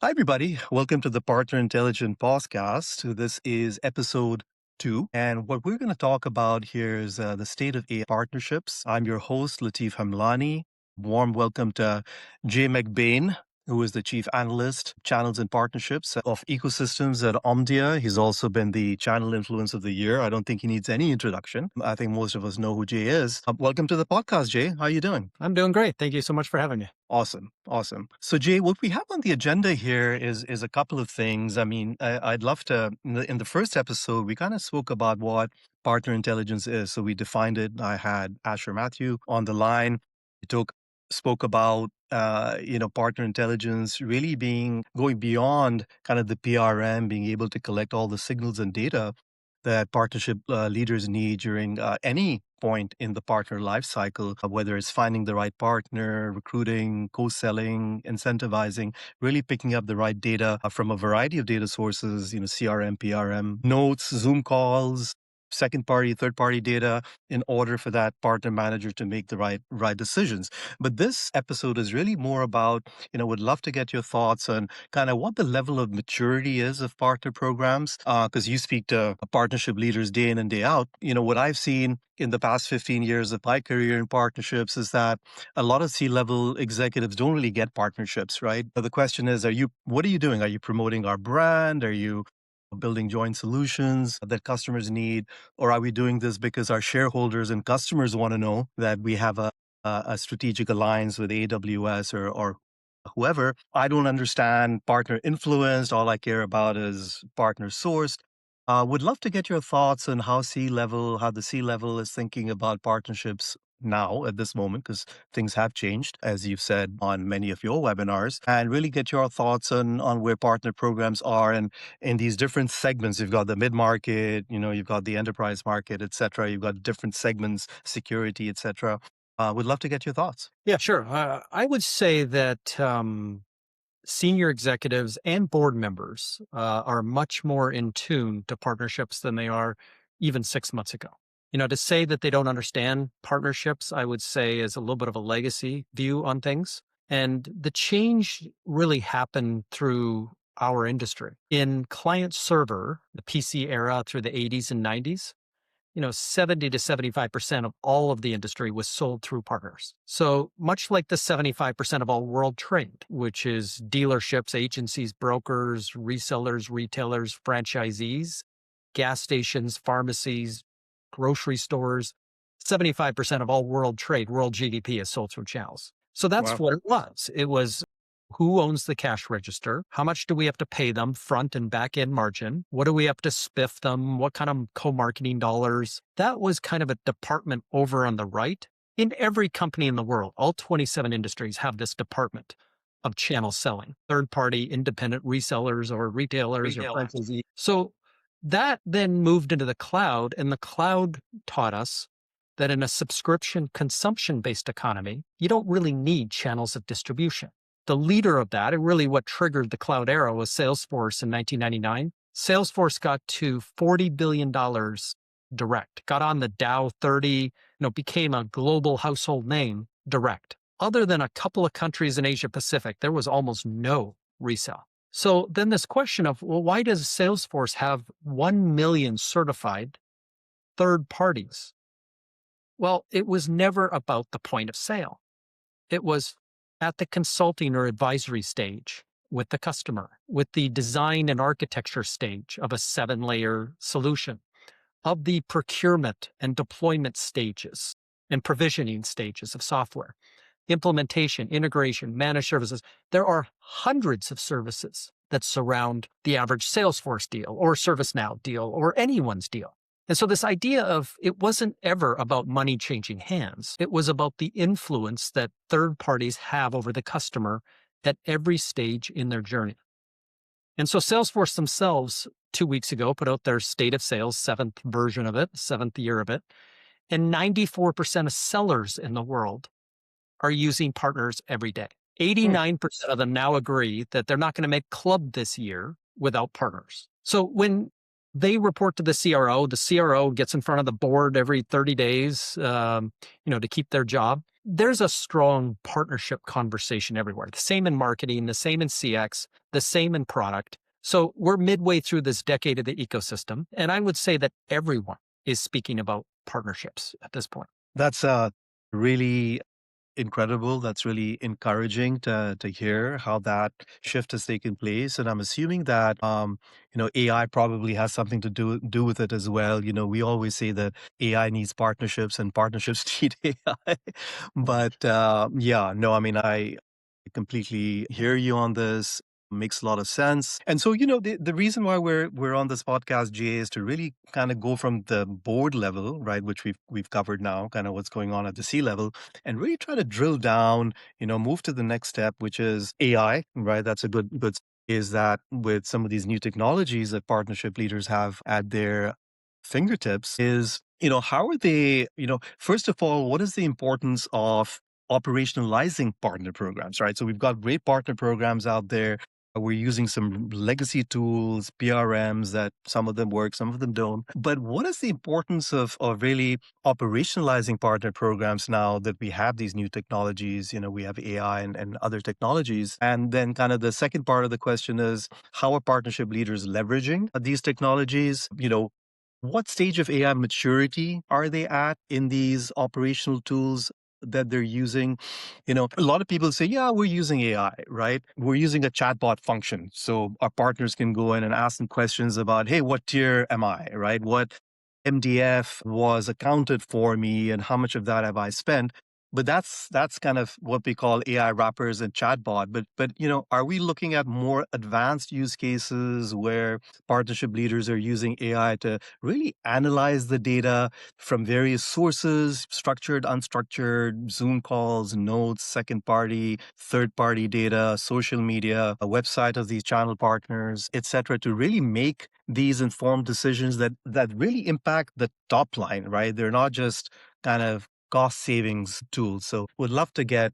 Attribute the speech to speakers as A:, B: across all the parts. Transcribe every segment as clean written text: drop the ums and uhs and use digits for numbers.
A: Hi, everybody. Welcome to the Partner Intelligent Podcast. This is episode 2. And what we're going to talk about here is the state of AI partnerships. I'm your host, Latif Hamlani. Warm welcome to Jay McBain, who is the Chief Analyst, Channels and Partnerships of Ecosystems at Omdia. He's also been the Channel Influence of the Year. I don't think he needs any introduction. I think most of us know who Jay is. Welcome to the podcast, Jay. How are you doing?
B: I'm doing great. Thank you so much for having me.
A: Awesome. Awesome. So Jay, what we have on the agenda here is a couple of things. I mean, I'd love to, in the first episode, we kind of spoke about what partner intelligence is. So we defined it. I had Asher Matthew on the line. Spoke about, partner intelligence really being going beyond kind of the PRM, being able to collect all the signals and data that partnership leaders need during any point in the partner life cycle, whether it's finding the right partner, recruiting, co-selling, incentivizing, really picking up the right data from a variety of data sources, CRM, PRM, notes, Zoom calls, second party, third party data in order for that partner manager to make the right decisions. But this episode is really more about, would love to get your thoughts on kind of what the level of maturity is of partner programs, because you speak to partnership leaders day in and day out. What I've seen in the past 15 years of my career in partnerships is that a lot of C-level executives don't really get partnerships, right? But the question is, what are you doing? Are you promoting our brand? Are you building joint solutions that customers need? Or are we doing this because our shareholders and customers want to know that we have a strategic alliance with AWS or whoever? I don't understand partner influenced. All I care about is partner sourced. Would love to get your thoughts on how the C-level is thinking about partnerships now at this moment, because things have changed, as you've said on many of your webinars, and really get your thoughts on where partner programs are and in these different segments. You've got the mid-market, you've got the enterprise market, et cetera. You've got different segments, security, et cetera. Would love to get your thoughts.
B: Yeah, sure. I would say that senior executives and board members are much more in tune to partnerships than they are even 6 months ago. To say that they don't understand partnerships, I would say is a little bit of a legacy view on things. And the change really happened through our industry. In client server, the PC era through the 80s and 90s, 70 to 75% of all of the industry was sold through partners. So much like the 75% of all world trade, which is dealerships, agencies, brokers, resellers, retailers, franchisees, gas stations, pharmacies, grocery stores, 75% of all world trade, world GDP is sold through channels. So that's
A: Wow.
B: what it was. It was who owns the cash register? How much do we have to pay them front and back end margin? What do we have to spiff them? What kind of co-marketing dollars? That was kind of a department over on the right. In every company in the world, all 27 industries have this department of channel selling, third-party independent resellers or retailers or franchisees. So that then moved into the cloud, and the cloud taught us that in a subscription consumption-based economy, you don't really need channels of distribution. The leader of that, and really what triggered the cloud era, was Salesforce in 1999. Salesforce got to $40 billion direct, got on the Dow 30, became a global household name direct. Other than a couple of countries in Asia Pacific, there was almost no resell. So then this question of, well, why does Salesforce have 1 million certified third parties? Well, it was never about the point of sale. It was at the consulting or advisory stage with the customer, with the design and architecture stage of a 7-layer solution, of the procurement and deployment stages and provisioning stages of software, implementation, integration, managed services. There are hundreds of services that surround the average Salesforce deal or ServiceNow deal or anyone's deal. And so this idea of it wasn't ever about money changing hands. It was about the influence that third parties have over the customer at every stage in their journey. And so Salesforce themselves 2 weeks ago put out their state of sales, 7th version of it, 7th year of it. And 94% of sellers in the world are using partners every day. 89% of them now agree that they're not going to make club this year without partners. So when They report to the CRO. The CRO gets in front of the board every 30 days, to keep their job. There's a strong partnership conversation everywhere. The same in marketing, the same in CX, the same in product. So we're midway through this decade of the ecosystem. And I would say that everyone is speaking about partnerships at this point.
A: That's really incredible. That's really encouraging to hear how that shift has taken place. And I'm assuming that AI probably has something to do with it as well. We always say that AI needs partnerships and partnerships need AI. But yeah, no, I mean I completely hear you on this. Makes a lot of sense. And so, the reason why we're on this podcast, Jay, is to really kind of go from the board level, right, which we've covered now, kind of what's going on at the C level, and really try to drill down, move to the next step, which is AI, right? That's a good is that with some of these new technologies that partnership leaders have at their fingertips is, how are they, first of all, what is the importance of operationalizing partner programs, right? So we've got great partner programs out there. We're using some legacy tools, PRMs that some of them work, some of them don't. But what is the importance of really operationalizing partner programs now that we have these new technologies? We have AI and other technologies. And then kind of the second part of the question is how are partnership leaders leveraging these technologies? What stage of AI maturity are they at in these operational tools that they're using? A lot of people say, yeah, we're using AI, right? We're using a chatbot function. So our partners can go in and ask them questions about, hey, what tier am I, right? What MDF was accounted for me and how much of that have I spent? But that's kind of what we call AI wrappers and chatbot. But are we looking at more advanced use cases where partnership leaders are using AI to really analyze the data from various sources, structured, unstructured, Zoom calls, notes, second party, third party data, social media, a website of these channel partners, etc., to really make these informed decisions that really impact the top line, right? They're not just kind of cost savings tools. So would love to get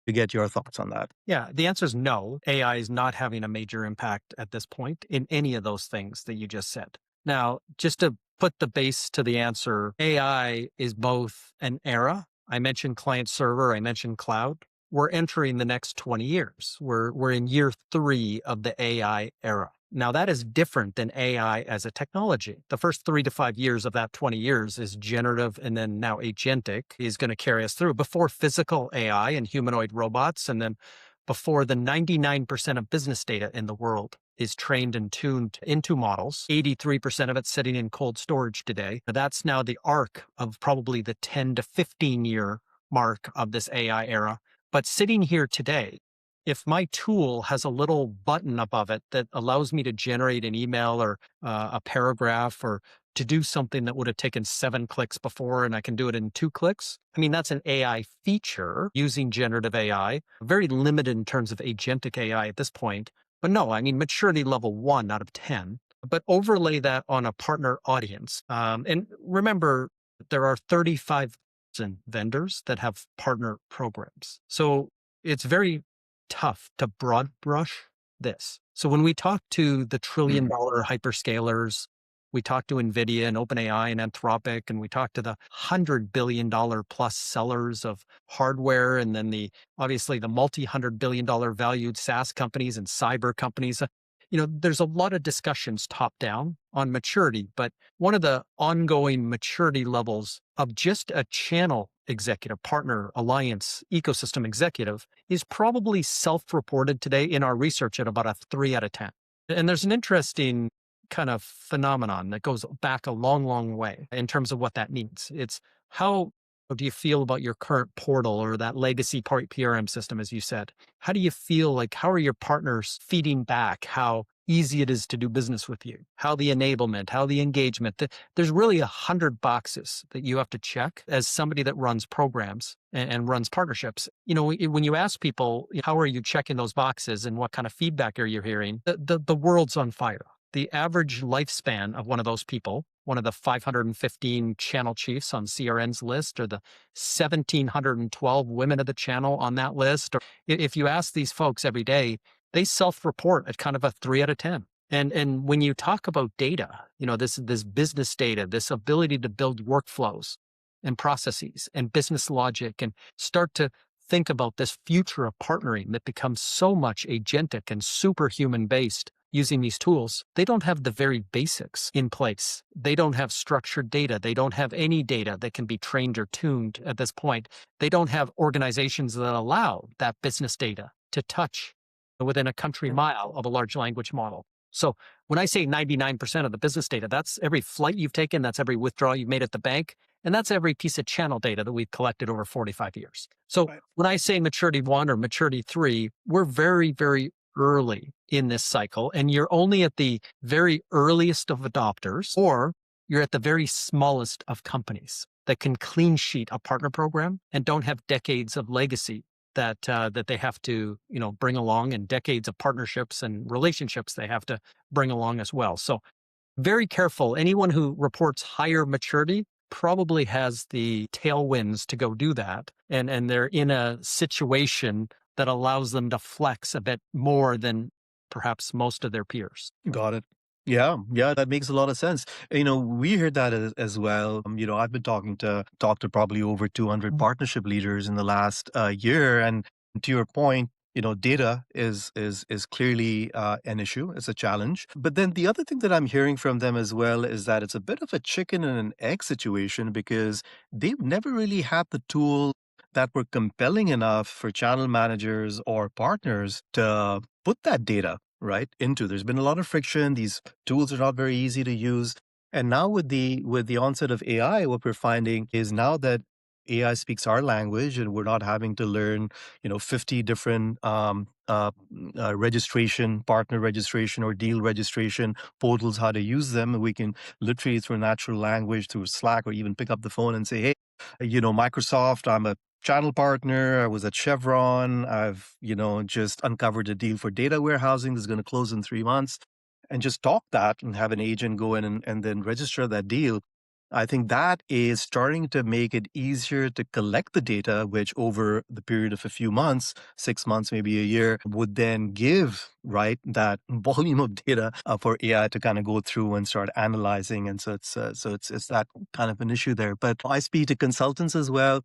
A: your thoughts on that.
B: Yeah, the answer is no. AI is not having a major impact at this point in any of those things that you just said. Now, just to put the base to the answer, AI is both an era. I mentioned client server, I mentioned cloud. We're entering the next 20 years. We're in year 3 of the AI era. Now, that is different than AI as a technology. The first 3 to 5 years of that 20 years is generative, and then now agentic is going to carry us through before physical AI and humanoid robots, and then before the 99% of business data in the world is trained and tuned into models. 83% of it sitting in cold storage today. That's now the arc of probably the 10 to 15 year mark of this AI era. But sitting here today, if my tool has a little button above it that allows me to generate an email or a paragraph or to do something that would have taken 7 clicks before and I can do it in 2 clicks, I mean, that's an AI feature using generative AI, very limited in terms of agentic AI at this point. But no, I mean, maturity level 1 out of 10. But overlay that on a partner audience. And remember, there are 35,000 vendors that have partner programs. So it's very tough to broad brush this. So when we talk to the trillion-dollar hyperscalers, we talk to NVIDIA and OpenAI and Anthropic, and we talk to the $100 billion plus sellers of hardware, and then obviously the multi-$100 billion valued SaaS companies and cyber companies. There's a lot of discussions top down on maturity, but one of the ongoing maturity levels of just a channel executive, partner, alliance, ecosystem executive is probably self-reported today in our research at about a 3 out of 10. And there's an interesting kind of phenomenon that goes back a long, long way in terms of what that means. It's how do you feel about your current portal or that legacy PRM system, as you said? How do you feel how are your partners feeding back how easy it is to do business with you? How the enablement, how the engagement? There's really 100 boxes that you have to check as somebody that runs programs and runs partnerships. When you ask people, how are you checking those boxes and what kind of feedback are you hearing? The world's on fire. The average lifespan of one of those people, one of the 515 channel chiefs on CRN's list, or the 1,712 women of the channel on that list, or if you ask these folks every day, they self-report at kind of a 3 out of 10. And when you talk about data, this business data, this ability to build workflows and processes and business logic and start to think about this future of partnering that becomes so much agentic and superhuman based using these tools, they don't have the very basics in place. They don't have structured data. They don't have any data that can be trained or tuned at this point. They don't have organizations that allow that business data to touch within a country mile of a large language model. So when I say 99% of the business data, that's every flight you've taken, that's every withdrawal you've made at the bank, and that's every piece of channel data that we've collected over 45 years. So
A: Right.
B: when I say maturity 1 or maturity 3, we're very, very early in this cycle, and you're only at the very earliest of adopters, or you're at the very smallest of companies that can clean sheet a partner program and don't have decades of legacy that they have to bring along, and decades of partnerships and relationships they have to bring along as well. So very careful. Anyone who reports higher maturity probably has the tailwinds to go do that, and they're in a situation that allows them to flex a bit more than perhaps most of their peers.
A: Got it. Yeah, yeah, that makes a lot of sense. We heard that as well. I've been talked to probably over 200 partnership leaders in the last year, and to your point, data is clearly an issue. It's a challenge. But then the other thing that I'm hearing from them as well is that it's a bit of a chicken and an egg situation because they've never really had the tool that were compelling enough for channel managers or partners to put that data right into. There's been a lot of friction. These tools are not very easy to use. And now with the onset of AI, what we're finding is now that AI speaks our language and we're not having to learn 50 different registration, partner registration or deal registration portals, how to use them. We can literally through natural language, through Slack, or even pick up the phone and say, hey, Microsoft, I'm a channel partner. I was at Chevron. I've, just uncovered a deal for data warehousing that's going to close in 3 months, and just talk that and have an agent go in and then register that deal. I think that is starting to make it easier to collect the data, which over the period of a few months, 6 months, maybe a year, would then give, right, that volume of data for AI to kind of go through and start analyzing. And so it's that kind of an issue there. But I speak to consultants as well.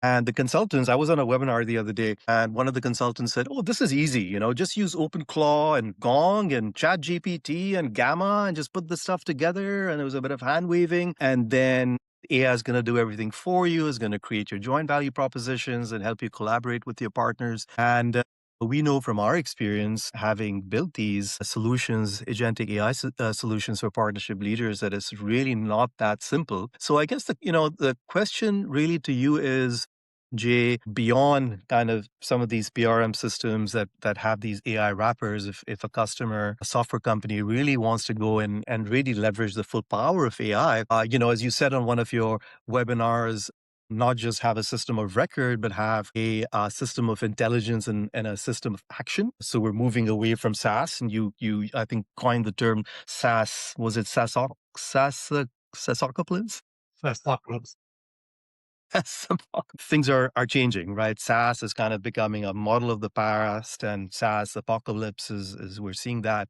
A: And the consultants, I was on a webinar the other day, and one of the consultants said, "Oh, this is easy. Just use OpenClaw and Gong and ChatGPT and Gamma and just put the stuff together." And there was a bit of hand waving. And then AI is going to do everything for you, is going to create your joint value propositions and help you collaborate with your partners. And we know from our experience, having built these solutions, agentic AI solutions for partnership leaders, that it's really not that simple. So I guess the question really to you is, Jay, beyond kind of some of these PRM systems that have these AI wrappers, if a customer, a software company really wants to go in and really leverage the full power of AI, as you said on one of your webinars, not just have a system of record, but have a system of intelligence and a system of action. So we're moving away from SaaS, and you I think coined the term SaaS. Was it SaaSocalypse?
B: Apocalypse.
A: Things are changing, right? SaaS is kind of becoming a model of the past, and SaaS apocalypse is we're seeing that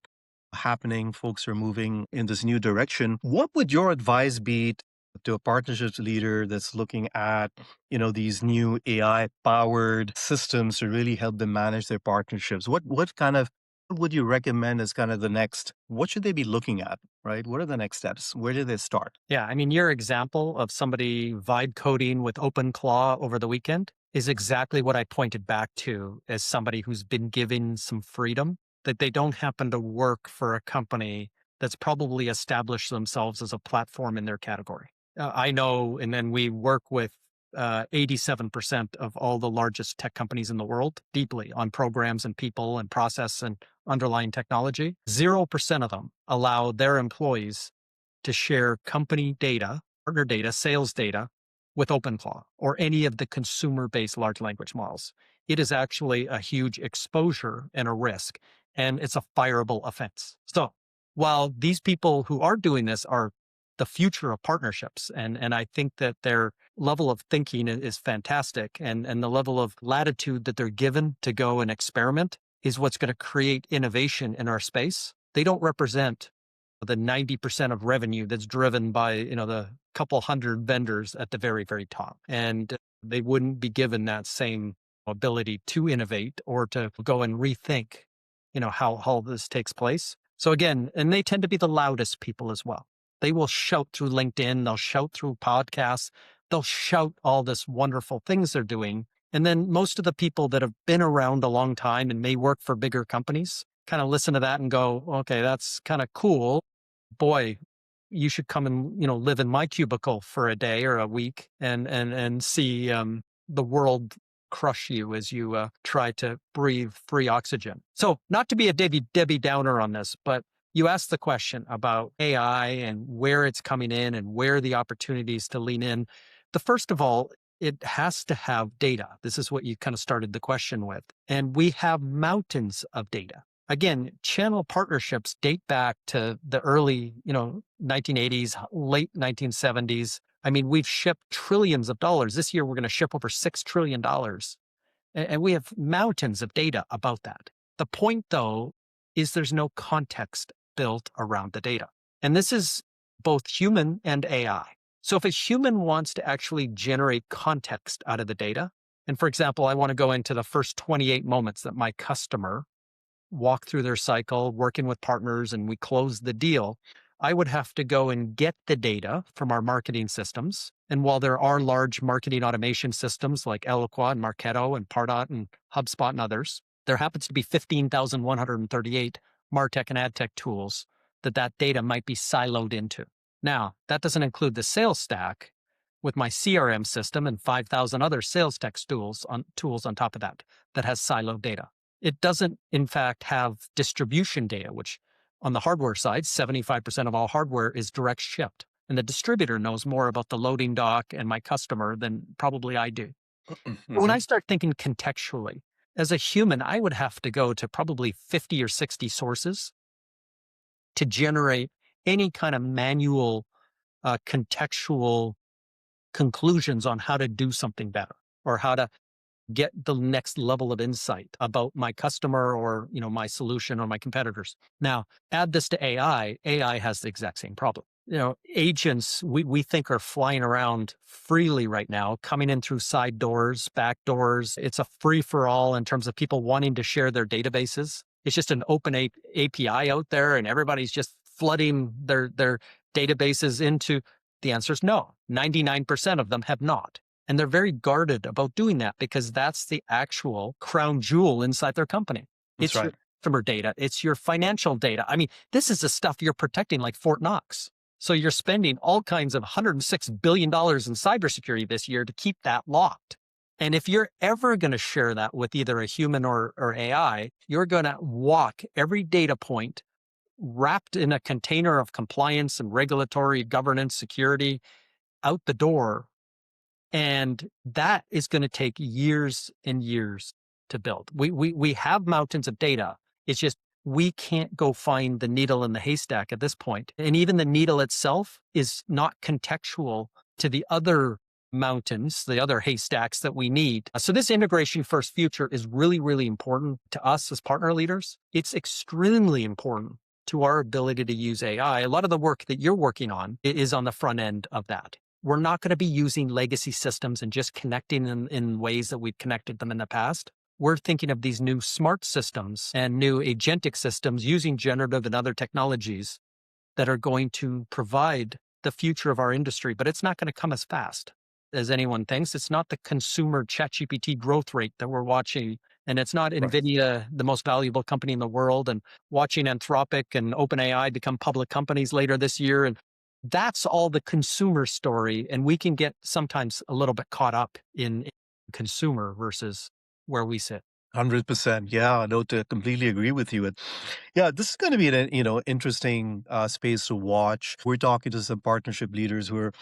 A: happening. Folks are moving in this new direction. What would your advice be to a partnerships leader that's looking at, these new AI powered systems to really help them manage their partnerships? What kind of would you recommend as kind of the next, what should they be looking at, right? What are the next steps? Where do they start?
B: Yeah, I mean, your example of somebody vibe coding with OpenClaw over the weekend is exactly what I pointed back to as somebody who's been given some freedom, that they don't happen to work for a company that's probably established themselves as a platform in their category. I know, and then we work with 87% of all the largest tech companies in the world deeply on programs and people and process and underlying technology. 0% of them allow their employees to share company data, partner data, sales data with OpenClaw or any of the consumer-based large language models. It is actually a huge exposure and a risk, and it's a fireable offense. So while these people who are doing this are the future of partnerships, and I think that their level of thinking is fantastic, and the level of latitude that they're given to go and experiment is what's going to create innovation in our space. They don't represent the 90% of revenue that's driven by, the couple hundred vendors at the very, very top. And they wouldn't be given that same ability to innovate or to go and rethink, how all this takes place. So again, and they tend to be the loudest people as well. They will shout through LinkedIn, they'll shout through podcasts, they'll shout all this wonderful things they're doing. And then most of the people that have been around a long time and may work for bigger companies kind of listen to that and go, okay, that's kind of cool. Boy, you should come and, live in my cubicle for a day or a week and see the world crush you as you try to breathe free oxygen. So not to be a Debbie Downer on this, but you asked the question about AI and where it's coming in and where the opportunities to lean in. The first of all, it has to have data. This is what you kind of started the question with. And we have mountains of data. Again, channel partnerships date back to the early, 1980s, late 1970s. I mean, we've shipped trillions of dollars. This year, we're going to ship over $6 trillion. And we have mountains of data about that. The point, though, is there's no context built around the data. And this is both human and AI. So if a human wants to actually generate context out of the data, and for example, I want to go into the first 28 moments that my customer walk through their cycle, working with partners, and we close the deal, I would have to go and get the data from our marketing systems. And while there are large marketing automation systems like Eloqua and Marketo and Pardot and HubSpot and others, there happens to be 15,138 MarTech and AdTech tools that data might be siloed into. Now, that doesn't include the sales stack with my CRM system and 5,000 other sales tech tools on top of that has siloed data. It doesn't, in fact, have distribution data, which on the hardware side, 75% of all hardware is direct shipped. And the distributor knows more about the loading dock and my customer than probably I do. But when I start thinking contextually, as a human, I would have to go to probably 50 or 60 sources to generate any kind of manual contextual conclusions on how to do something better or how to get the next level of insight about my customer or, my solution or my competitors. Now, add this to AI. AI has the exact same problem. Agents we think are flying around freely right now, coming in through side doors, back doors. It's a free for all in terms of people wanting to share their databases. It's just an open API out there and everybody's just flooding their databases into. The answer is no. 99% of them have not. And they're very guarded about doing that because that's the actual crown jewel inside their company.
A: That's
B: It's
A: right.
B: your customer data. It's your financial data. I mean, this is the stuff you're protecting like Fort Knox. So you're spending all kinds of $106 billion in cybersecurity this year to keep that locked. And if you're ever going to share that with either a human or AI, you're going to walk every data point wrapped in a container of compliance and regulatory governance security out the door. And that is going to take years and years to build. We have mountains of data. It's just we can't go find the needle in the haystack at this point. And even the needle itself is not contextual to the other mountains, the other haystacks that we need. So this integration first future is really, really important to us as partner leaders. It's extremely important to our ability to use AI. A lot of the work that you're working on is on the front end of that. We're not going to be using legacy systems and just connecting them in ways that we've connected them in the past. We're thinking of these new smart systems and new agentic systems using generative and other technologies that are going to provide the future of our industry, but it's not going to come as fast as anyone thinks. It's not the consumer ChatGPT growth rate that we're watching, and it's not
A: Right.
B: NVIDIA, the most valuable company in the world, and watching Anthropic and OpenAI become public companies later this year. And that's all the consumer story. And we can get sometimes a little bit caught up in consumer versus where we sit.
A: 100%. Yeah, no, to completely agree with you. And yeah, this is going to be an interesting space to watch. We're talking to some partnership leaders who are,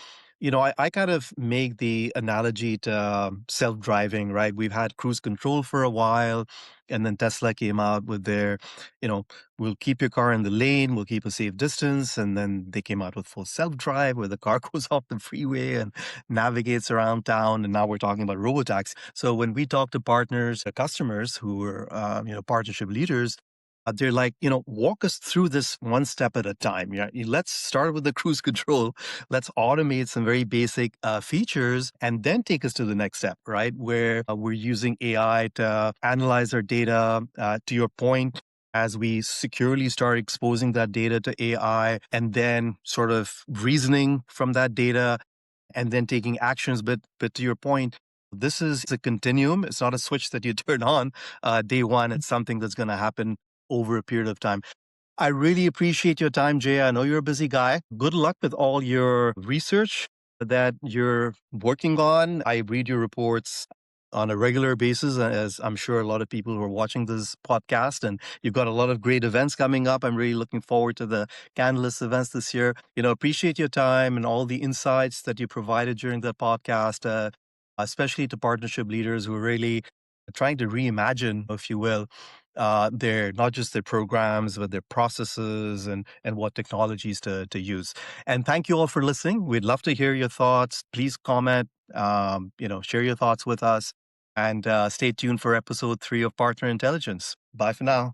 A: I kind of make the analogy to self-driving, right? We've had cruise control for a while, and then Tesla came out with their, you know, we'll keep your car in the lane, we'll keep a safe distance, and then they came out with full self-drive where the car goes off the freeway and navigates around town. And now we're talking about robotaxi. So when we talk to partners, customers who are, partnership leaders, They're like, walk us through this one step at a time. Yeah, let's start with the cruise control. Let's automate some very basic features and then take us to the next step, right? Where we're using AI to analyze our data. To your point, as we securely start exposing that data to AI and then sort of reasoning from that data and then taking actions. But to your point, this is a continuum. It's not a switch that you turn on day one. It's something that's going to happen over a period of time. I really appreciate your time, Jay. I know you're a busy guy. Good luck with all your research that you're working on. I read your reports on a regular basis, as I'm sure a lot of people who are watching this podcast, and you've got a lot of great events coming up. I'm really looking forward to the Analyst events this year. Appreciate your time and all the insights that you provided during the podcast, especially to partnership leaders who are really trying to reimagine, if you will, their not just their programs, but their processes and what technologies to use. And thank you all for listening. We'd love to hear your thoughts. Please comment, share your thoughts with us, and stay tuned for episode 3 of Partner Intelligence. Bye for now.